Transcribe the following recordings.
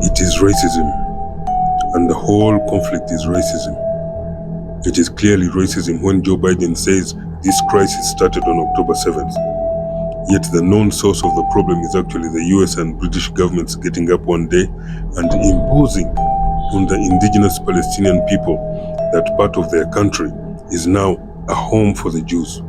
It is racism, and the whole conflict is racism. It is clearly racism when Joe Biden says this crisis started on October 7th. Yet the known source of the problem is actually the US and British governments getting up one day and imposing on the indigenous Palestinian people that part of their country is now a home for the Jews.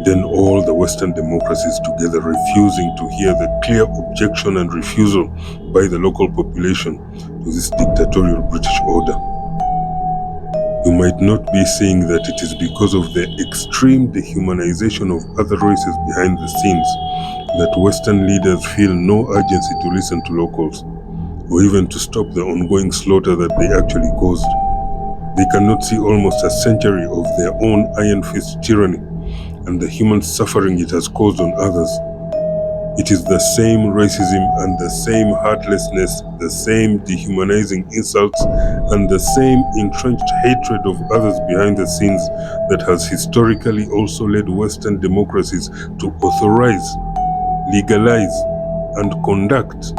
Then all the Western democracies together refusing to hear the clear objection and refusal by the local population to this dictatorial British order. You might not be saying that it is because of the extreme dehumanization of other races behind the scenes that Western leaders feel no urgency to listen to locals, or even to stop the ongoing slaughter that they actually caused. They cannot see almost a century of their own iron fist tyranny and the human suffering it has caused on others. It is the same racism and the same heartlessness, the same dehumanizing insults, and the same entrenched hatred of others behind the scenes that has historically also led Western democracies to authorize, legalize, and conduct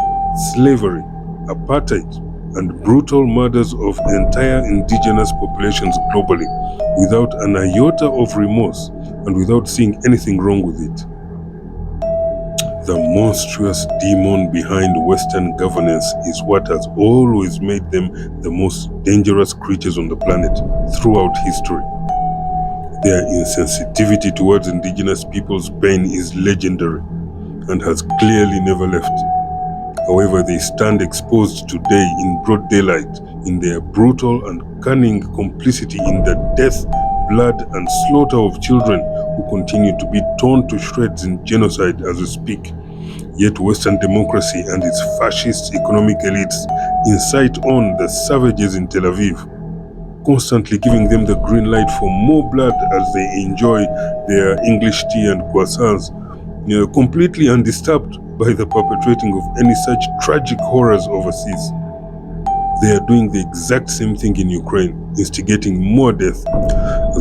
slavery, apartheid, and brutal murders of entire indigenous populations globally without an iota of remorse and without seeing anything wrong with it. The monstrous demon behind Western governance is what has always made them the most dangerous creatures on the planet throughout history. Their insensitivity towards indigenous people's pain is legendary and has clearly never left. However, they stand exposed today in broad daylight in their brutal and cunning complicity in the death, blood, and slaughter of children who continue to be torn to shreds in genocide as we speak. Yet Western democracy and its fascist economic elites incite on the savages in Tel Aviv, constantly giving them the green light for more blood as they enjoy their English tea and croissants, completely undisturbed by the perpetrating of any such tragic horrors overseas. They are doing the exact same thing in Ukraine, instigating more death.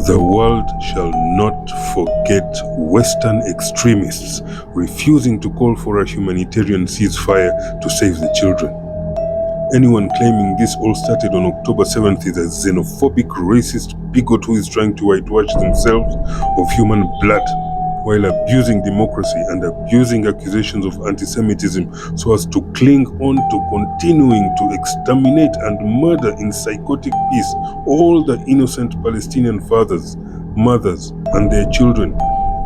The world shall not forget Western extremists refusing to call for a humanitarian ceasefire to save the children. Anyone claiming this all started on October 7th is a xenophobic, racist bigot who is trying to whitewash themselves of human blood while abusing democracy and abusing accusations of anti-Semitism so as to cling on to continuing to exterminate and murder in psychotic peace all the innocent Palestinian fathers, mothers, and their children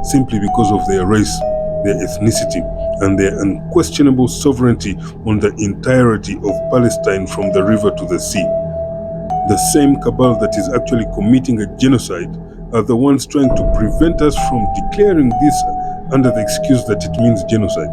simply because of their race, their ethnicity, and their unquestionable sovereignty on the entirety of Palestine from the river to the sea. The same cabal that is actually committing a genocide are the ones trying to prevent us from declaring this under the excuse that it means genocide,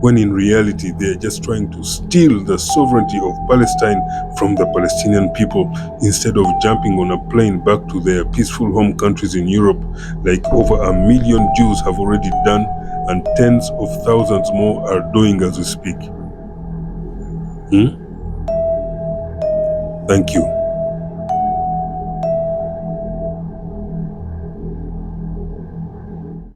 when in reality they are just trying to steal the sovereignty of Palestine from the Palestinian people instead of jumping on a plane back to their peaceful home countries in Europe, like over 1 million Jews have already done and tens of thousands more are doing as we speak. Thank you.